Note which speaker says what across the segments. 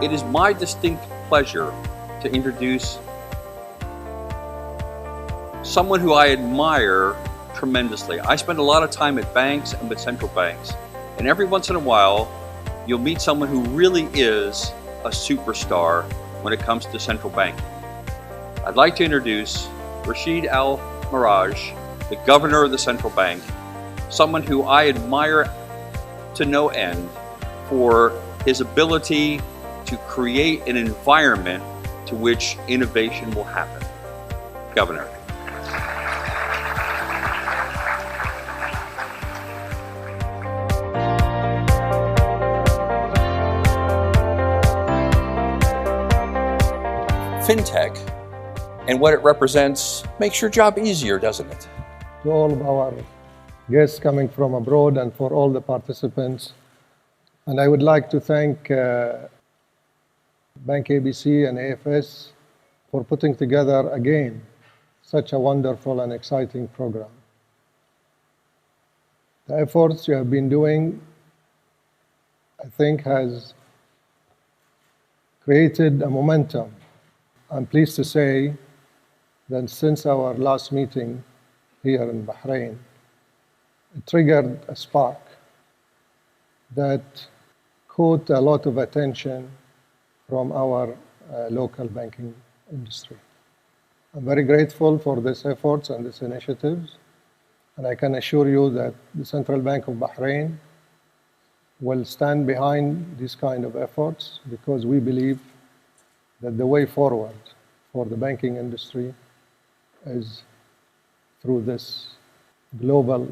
Speaker 1: It is my distinct pleasure to introduce someone who I admire tremendously. I spend a lot of time at banks and with central banks, and every once in a while you'll meet someone who really is a superstar when it comes to central banking. I'd like to introduce Rashid Al Maraj, the governor of the central bank, someone who I admire to no end for his ability to create an environment to which innovation will happen. Governor. Fintech and what it represents makes your job easier, doesn't it?
Speaker 2: To all of our guests coming from abroad and for all the participants. And I would like to thank Bank ABC and AFS for putting together again such a wonderful and exciting program. The efforts you have been doing, I think, has created a momentum. I'm pleased to say that since our last meeting here in Bahrain, it triggered a spark that caught a lot of attention from our local banking industry. I'm very grateful for these efforts and these initiatives, and I can assure you that the Central Bank of Bahrain will stand behind these kind of efforts because we believe that the way forward for the banking industry is through this global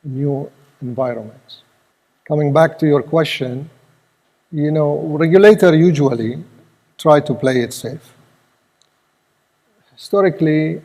Speaker 2: new environment. Coming back to your question, regulator usually try to play it safe. Historically,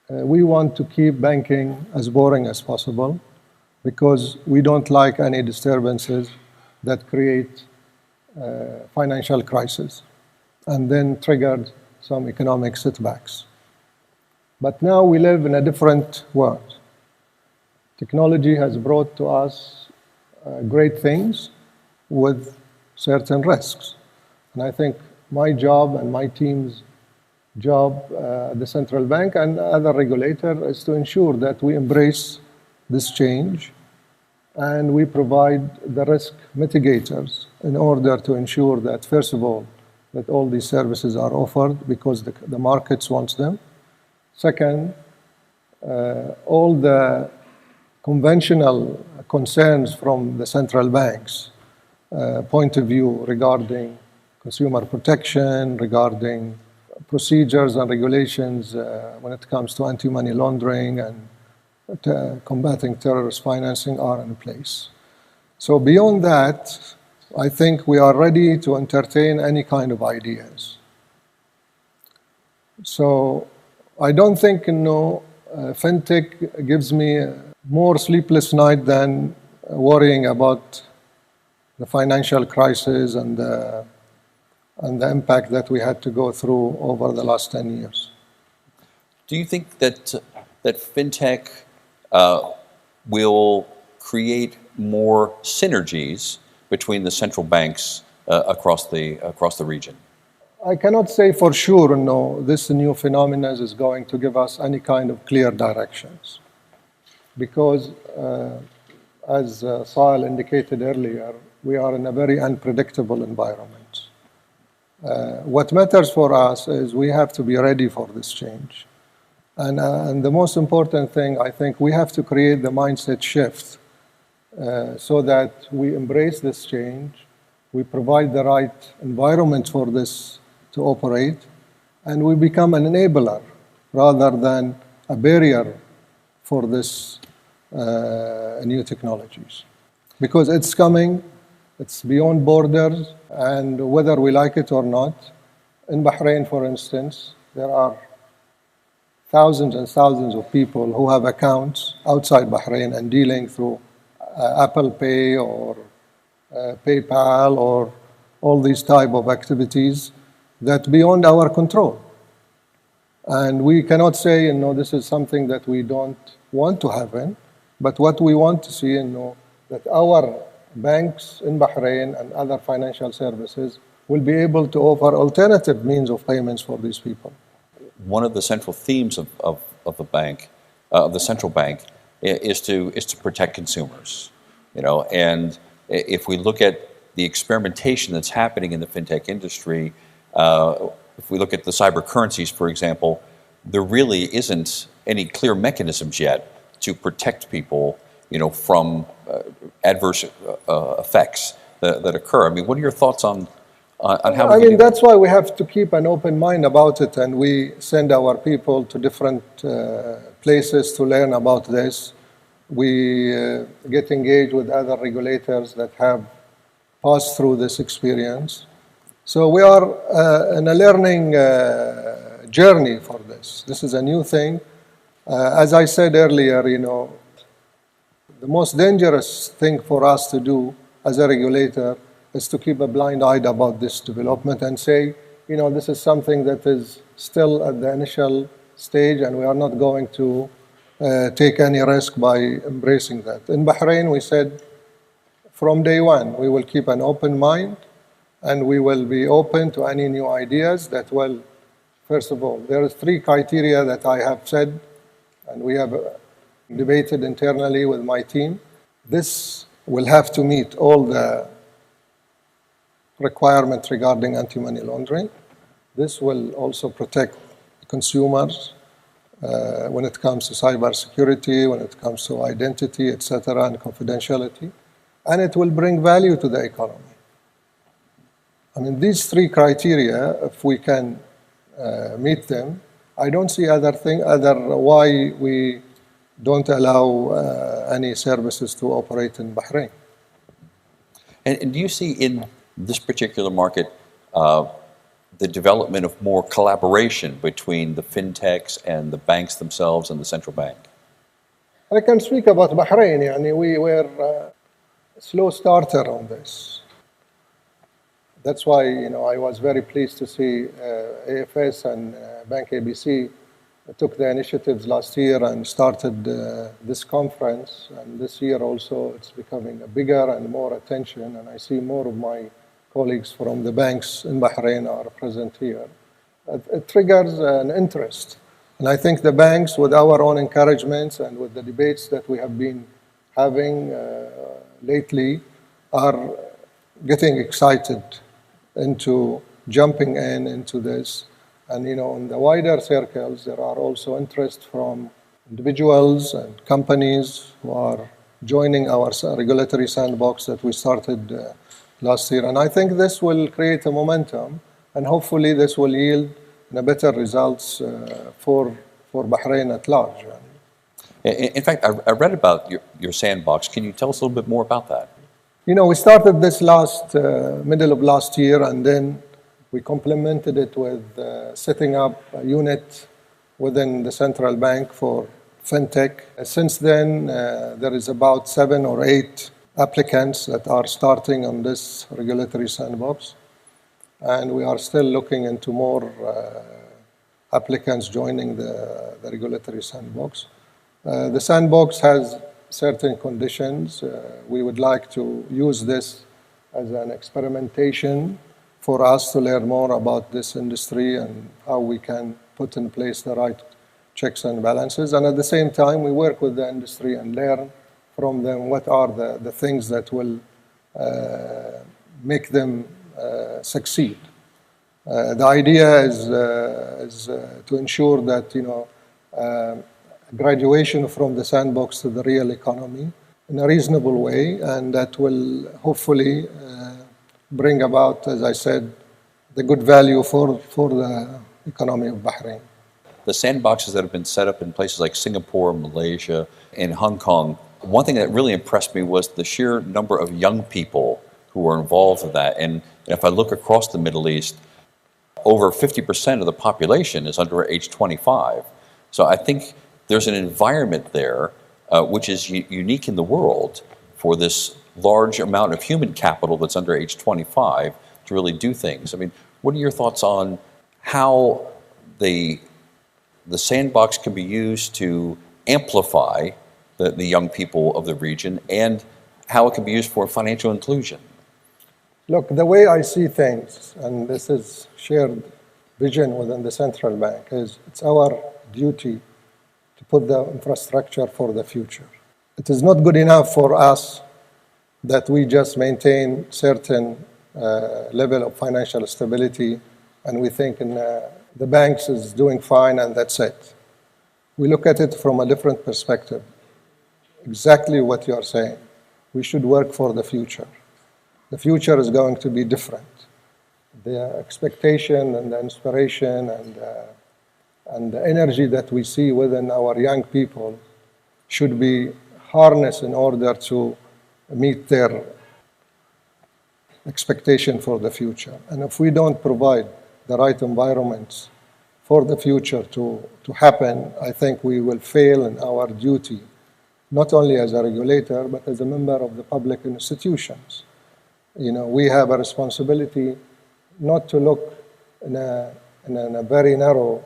Speaker 2: we want to keep banking as boring as possible because we don't like any disturbances that create financial crisis and then triggered some economic setbacks. But now we live in a different world. Technology has brought to us great things with certain risks. And I think my job and my team's job at the central bank and other regulator is to ensure that we embrace this change and we provide the risk mitigators in order to ensure that, first of all, that all these services are offered because the markets wants them. Second, all the conventional concerns from the central banks point of view regarding consumer protection, regarding procedures and regulations when it comes to anti-money laundering and combating terrorist financing are in place. So beyond that, I think we are ready to entertain any kind of ideas. So I don't think fintech gives me a more sleepless night than worrying about the financial crisis and the impact that we had to go through over the last 10 years.
Speaker 1: Do you think that fintech will create more synergies between the central banks across the region?
Speaker 2: I cannot say for sure, no, this new phenomenon is going to give us any kind of clear directions. Because, as Sahil indicated earlier, we are in a very unpredictable environment. What matters for us is we have to be ready for this change. And the most important thing, I think, we have to create the mindset shift so that we embrace this change, we provide the right environment for this to operate, and we become an enabler rather than a barrier for this new technologies. Because it's coming, it's beyond borders, and whether we like it or not, in Bahrain, for instance, there are thousands and thousands of people who have accounts outside Bahrain and dealing through Apple Pay or PayPal or all these type of activities that beyond our control. And we cannot say, this is something that we don't want to happen, but what we want to see, that our banks in Bahrain and other financial services will be able to offer alternative means of payments for these people.
Speaker 1: One of the central themes of the bank, of the central bank, is to protect consumers. And if we look at the experimentation that's happening in the fintech industry, if we look at the cyber currencies, for example, there really isn't any clear mechanisms yet to protect people, from adverse effects that occur. I mean, what are your thoughts on how?
Speaker 2: I mean, that's why we have to keep an open mind about it, and we send our people to different places to learn about this. We get engaged with other regulators that have passed through this experience. So we are in a learning journey for this. This is a new thing. As I said earlier, the most dangerous thing for us to do as a regulator is to keep a blind eye about this development and say, this is something that is still at the initial stage and we are not going to take any risk by embracing that. In Bahrain, we said from day one, we will keep an open mind and we will be open to any new ideas that will, first of all, there is 3 criteria that I have said and we have debated internally with my team. This will have to meet all the requirements regarding anti-money laundering. This will also protect consumers when it comes to cybersecurity, when it comes to identity, etc., and confidentiality. And it will bring value to the economy. I mean, these 3 criteria, if we can meet them, I don't see other why we don't allow any services to operate in Bahrain.
Speaker 1: And do you see in this particular market the development of more collaboration between the fintechs and the banks themselves and the central bank?
Speaker 2: I can speak about Bahrain. We were a slow starter on this. That's why I was very pleased to see AFS and Bank ABC took the initiatives last year and started this conference. And this year also it's becoming a bigger and more attention. And I see more of my colleagues from the banks in Bahrain are present here. It triggers an interest. And I think the banks, with our own encouragements and with the debates that we have been having lately, are getting excited into jumping into this. And in the wider circles, there are also interest from individuals and companies who are joining our regulatory sandbox that we started last year. And I think this will create a momentum, and hopefully this will yield better results for Bahrain at large.
Speaker 1: In fact, I read about your sandbox. Can you tell us a little bit more about that?
Speaker 2: We started this middle of last year, and then we complemented it with setting up a unit within the central bank for fintech. Since then, there is about 7 or 8 applicants that are starting on this regulatory sandbox. And we are still looking into more applicants joining the regulatory sandbox. The sandbox has certain conditions. We would like to use this as an experimentation for us to learn more about this industry and how we can put in place the right checks and balances. And at the same time, we work with the industry and learn from them what are the things that will make them succeed. The idea is to ensure that graduation from the sandbox to the real economy in a reasonable way, and that will hopefully bring about, as I said, the good value for the economy of Bahrain.
Speaker 1: The sandboxes that have been set up in places like Singapore, Malaysia, and Hong Kong, one thing that really impressed me was the sheer number of young people who were involved in that. And if I look across the Middle East, over 50% of the population is under age 25. So I think there's an environment there which is unique in the world for this large amount of human capital that's under age 25 to really do things. I mean, what are your thoughts on how the sandbox can be used to amplify the young people of the region, and how it can be used for financial inclusion?
Speaker 2: Look, the way I see things, and this is shared vision within the central bank, is it's our duty to put the infrastructure for the future. It is not good enough for us that we just maintain certain level of financial stability and we think the banks is doing fine and that's it. We look at it from a different perspective. Exactly what you are saying. We should work for the future. The future is going to be different. The expectation and the inspiration and the energy that we see within our young people should be harnessed in order to meet their expectation for the future. And if we don't provide the right environments for the future to happen, I think we will fail in our duty, not only as a regulator, but as a member of the public institutions. We have a responsibility not to look in a very narrow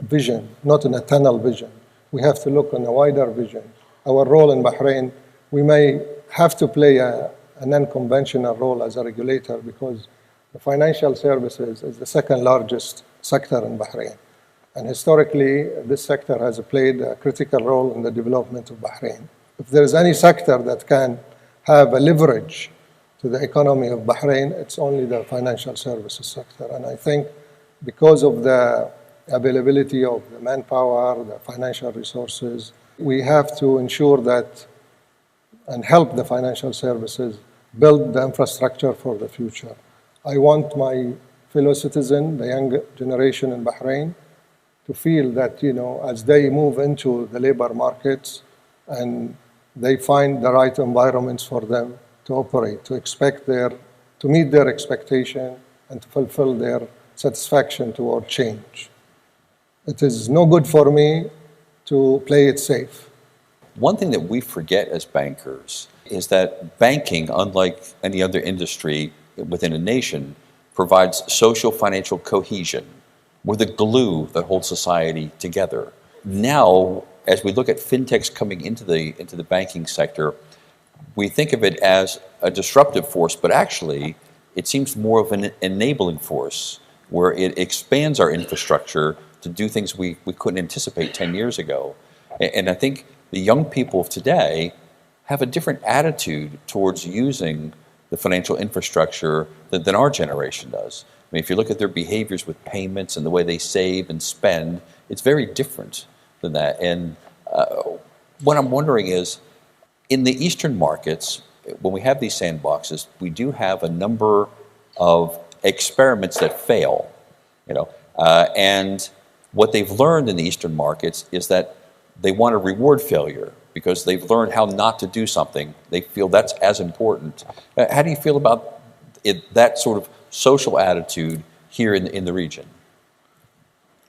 Speaker 2: vision, not in a tunnel vision. We have to look in a wider vision. Our role in Bahrain, we may have to play an unconventional role as a regulator because the financial services is the second largest sector in Bahrain. And historically, this sector has played a critical role in the development of Bahrain. If there is any sector that can have a leverage to the economy of Bahrain, it's only the financial services sector. And I think because of the availability of the manpower, the financial resources, we have to ensure that and help the financial services build the infrastructure for the future. I want my fellow citizen, the young generation in Bahrain, to feel that, as they move into the labor markets and they find the right environments for them to operate, to meet their expectation and to fulfill their satisfaction toward change. It is no good for me to play it safe.
Speaker 1: One thing that we forget as bankers is that banking, unlike any other industry within a nation, provides social financial cohesion. We're the glue that holds society together. Now, as we look at fintechs coming into the banking sector, we think of it as a disruptive force, but actually it seems more of an enabling force where it expands our infrastructure to do things we couldn't anticipate 10 years ago. And I think the young people of today have a different attitude towards using the financial infrastructure than our generation does. I mean, if you look at their behaviors with payments and the way they save and spend, it's very different than that. And what I'm wondering is, in the Eastern markets, when we have these sandboxes, we do have a number of experiments that fail, and what they've learned in the Eastern markets is that they want to reward failure because they've learned how not to do something. They feel that's as important. How do you feel about that sort of social attitude here in the region?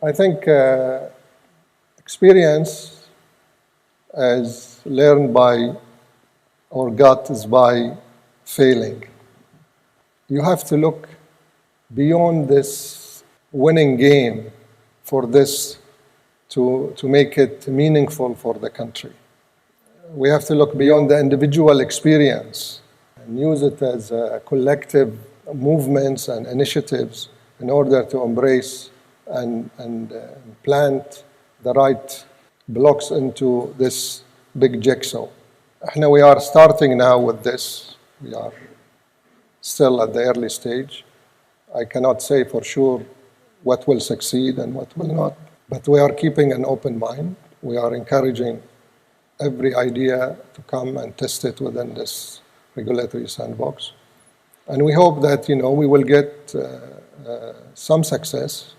Speaker 2: I think experience is learned by, or got is by failing. You have to look beyond this winning game for this to make it meaningful for the country. We have to look beyond the individual experience and use it as collective movements and initiatives in order to embrace and plant the right blocks into this big jigsaw. Now we are starting now with this. We are still at the early stage. I cannot say for sure what will succeed and what will not, but we are keeping an open mind. We are encouraging every idea to come and test it within this regulatory sandbox. And we hope that, we will get some success,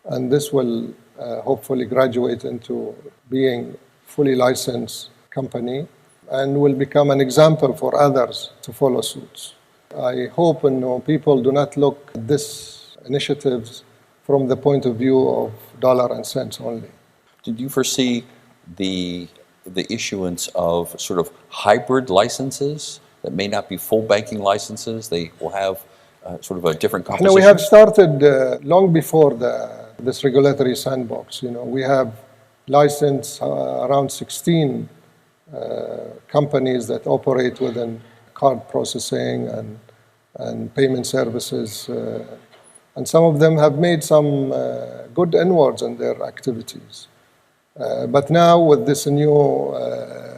Speaker 2: and this will hopefully graduate into being fully licensed company and will become an example for others to follow suit. I hope people do not look at these initiatives from the point of view of dollar and cents only.
Speaker 1: Did you foresee the issuance of sort of hybrid licenses that may not be full banking licenses? They will have sort of a different composition?
Speaker 2: We have started long before this regulatory sandbox. We have licensed around 16 companies that operate within card processing and and payment services. And some of them have made some good inroads in their activities. But now with this new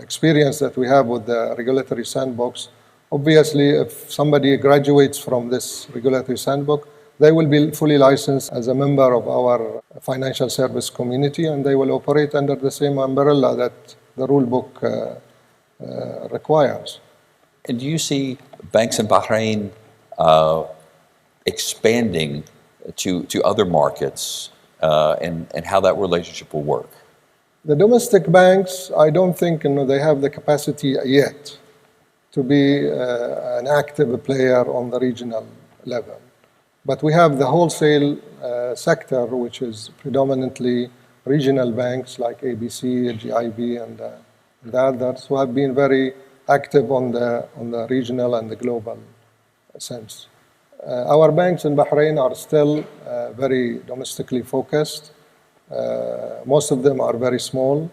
Speaker 2: experience that we have with the regulatory sandbox, obviously if somebody graduates from this regulatory sandbox, they will be fully licensed as a member of our financial service community, and they will operate under the same umbrella that the rule book requires.
Speaker 3: And do you see banks in Bahrain expanding to other markets and how that relationship will work?
Speaker 2: The domestic banks, I don't think they have the capacity yet to be an active player on the regional level. But we have the wholesale sector, which is predominantly regional banks like ABC, GIB, and the others who have been very active on the regional and the global sense. Our banks in Bahrain are still very domestically focused. Most of them are very small.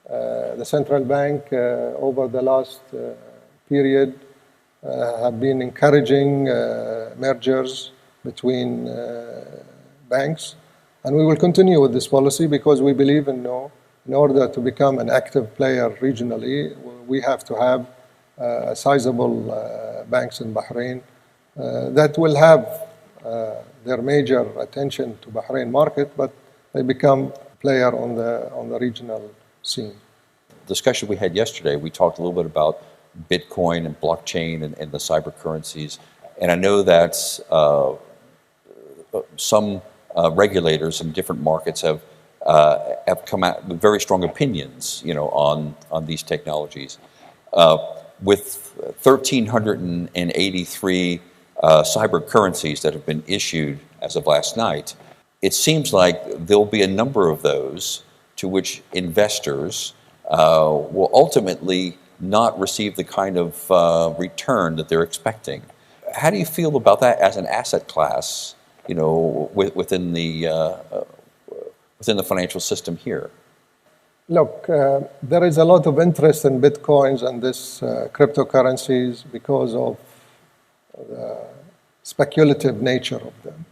Speaker 2: The central bank over the last period have been encouraging mergers between banks, and we will continue with this policy because we believe in order to become an active player regionally, we have to have sizable banks in Bahrain that will have their major attention to Bahrain market, but they become a player on the regional scene.
Speaker 3: Discussion we had yesterday, we talked a little bit about Bitcoin and blockchain and the cyber currencies, and I know that some regulators in different markets have come out with very strong opinions, on these technologies. With 1,383 cyber currencies that have been issued as of last night, it seems like there'll be a number of those to which investors will ultimately not receive the kind of return that they're expecting. How do you feel about that as an asset class, within the financial system here?
Speaker 2: Look, there is a lot of interest in Bitcoins and this cryptocurrencies because of the speculative nature of them.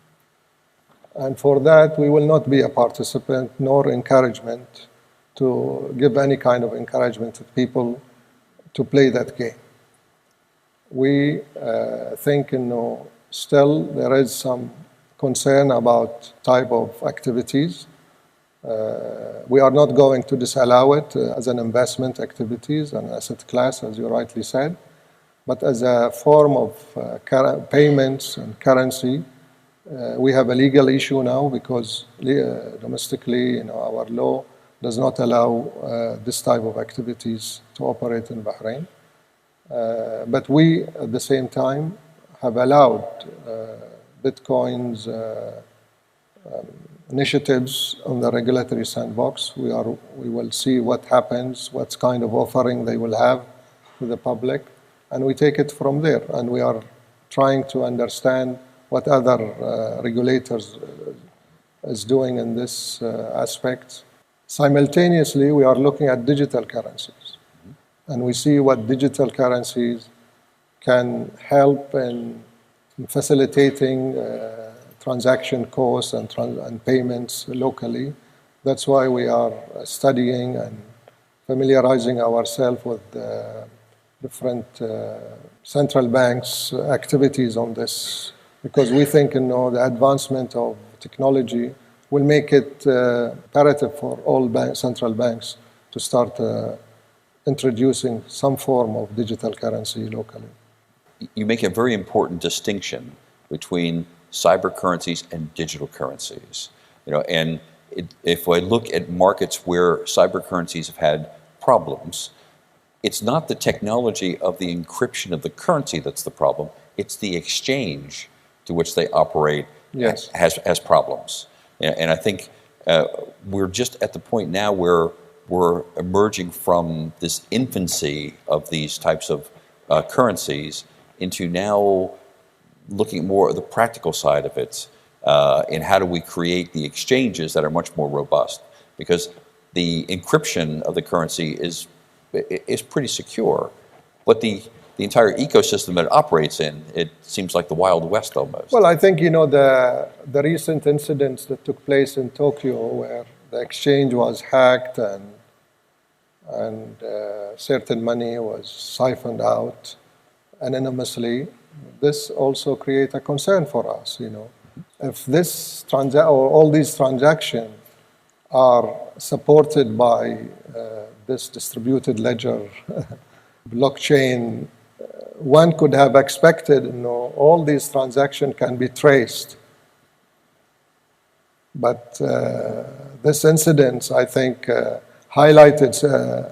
Speaker 2: And for that, we will not be a participant nor encouragement to give any kind of encouragement to people to play that game. We think, still there is some concern about type of activities. We are not going to disallow it as an investment activities and asset class, as you rightly said, but as a form of payments and currency. We have a legal issue now because domestically, our law does not allow this type of activities to operate in Bahrain. But we, at the same time, have allowed Bitcoin's initiatives on the regulatory sandbox. We will see what happens, what kind of offering they will have to the public, and we take it from there. And we are trying to understand what other regulators is doing in this aspect. Simultaneously, we are looking at digital currencies, and we see what digital currencies can help in facilitating transaction costs and payments locally. That's why we are studying and familiarizing ourselves with different central banks' activities on this, because we think the advancement of technology will make it imperative for all central banks to start introducing some form of digital currency locally.
Speaker 3: You make a very important distinction between cyber currencies and digital currencies. And if I look at markets where cyber currencies have had problems, it's not the technology of the encryption of the currency that's the problem, it's the exchange to which they operate has problems. And I think we're just at the point now where we're emerging from this infancy of these types of currencies into now looking more at the practical side of it, and how do we create the exchanges that are much more robust? Because the encryption of the currency is pretty secure, but the the entire ecosystem that it operates in, it seems like the Wild West almost.
Speaker 2: Well, I think, the recent incidents that took place in Tokyo where the exchange was hacked and certain money was siphoned out anonymously, this also creates a concern for us, If all these transactions are supported by this distributed ledger blockchain, one could have expected, all these transactions can be traced. But this incident, I think, highlighted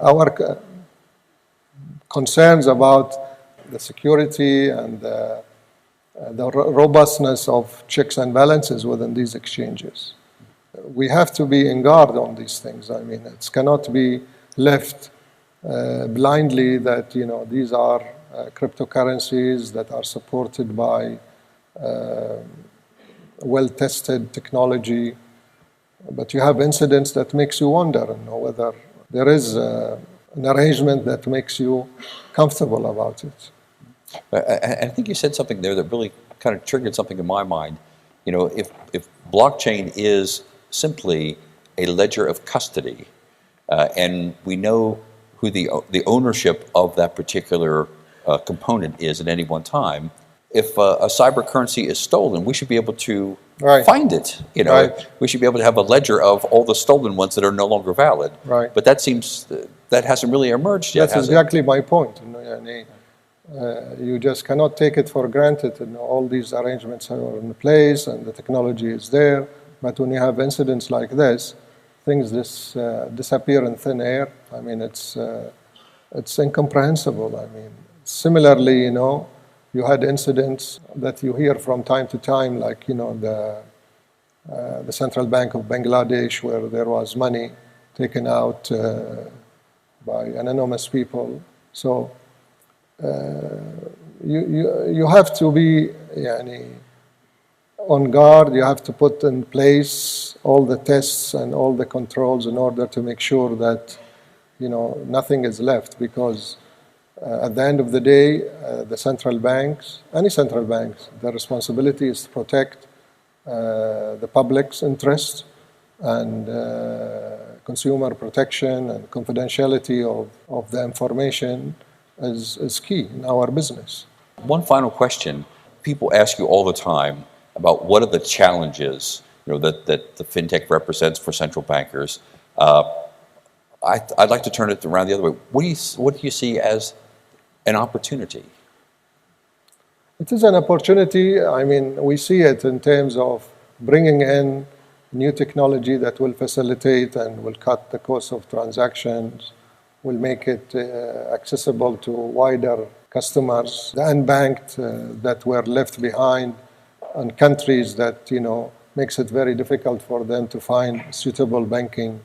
Speaker 2: our concerns about the security and the robustness of checks and balances within these exchanges. We have to be in guard on these things. I mean, it cannot be left blindly that, these are cryptocurrencies that are supported by well-tested technology. But you have incidents that makes you wonder, whether there is an arrangement that makes you comfortable about it.
Speaker 3: I think you said something there that really kind of triggered something in my mind. If blockchain is simply a ledger of custody, and we know who the ownership of that particular component is at any one time, if a cyber currency is stolen, we should be able to find it.
Speaker 2: Right.
Speaker 3: We should be able to have a ledger of all the stolen ones that are no longer valid.
Speaker 2: Right.
Speaker 3: But that seems that hasn't really emerged yet.
Speaker 2: That's exactly my point. You just cannot take it for granted. All these arrangements are in place and the technology is there. But when you have incidents like this, things disappear in thin air. I mean, it's incomprehensible. I mean, similarly, you had incidents that you hear from time to time, like, the Central Bank of Bangladesh, where there was money taken out by anonymous people. So you have to be on guard. You have to put in place all the tests and all the controls in order to make sure that nothing is left, because at the end of the day, the central banks, any central banks, their responsibility is to protect the public's interest and consumer protection and confidentiality of the information is key in our business.
Speaker 3: One final question. People ask you all the time about what are the challenges that the fintech represents for central bankers. I'd like to turn it around the other way. What do you see as an opportunity?
Speaker 2: It is an opportunity. I mean, we see it in terms of bringing in new technology that will facilitate and will cut the cost of transactions, will make it accessible to wider customers, the unbanked that were left behind, and countries that, makes it very difficult for them to find suitable banking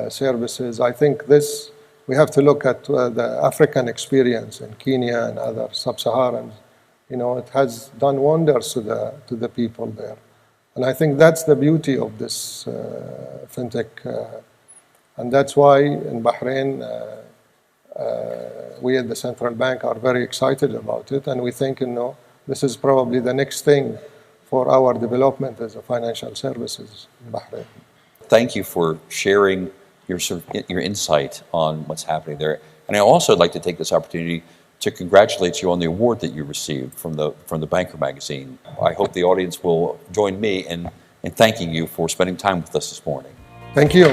Speaker 2: services. I think we have to look at the African experience in Kenya and other sub-Saharans. It has done wonders to the people there. And I think that's the beauty of this fintech. And that's why in Bahrain, we at the central bank are very excited about it. And we think, this is probably the next thing for our development as a financial services in Bahrain.
Speaker 3: Thank you for sharing your insight on what's happening there. And I also would like to take this opportunity to congratulate you on the award that you received from the Banker magazine. I hope the audience will join me in thanking you for spending time with us this morning.
Speaker 2: Thank you.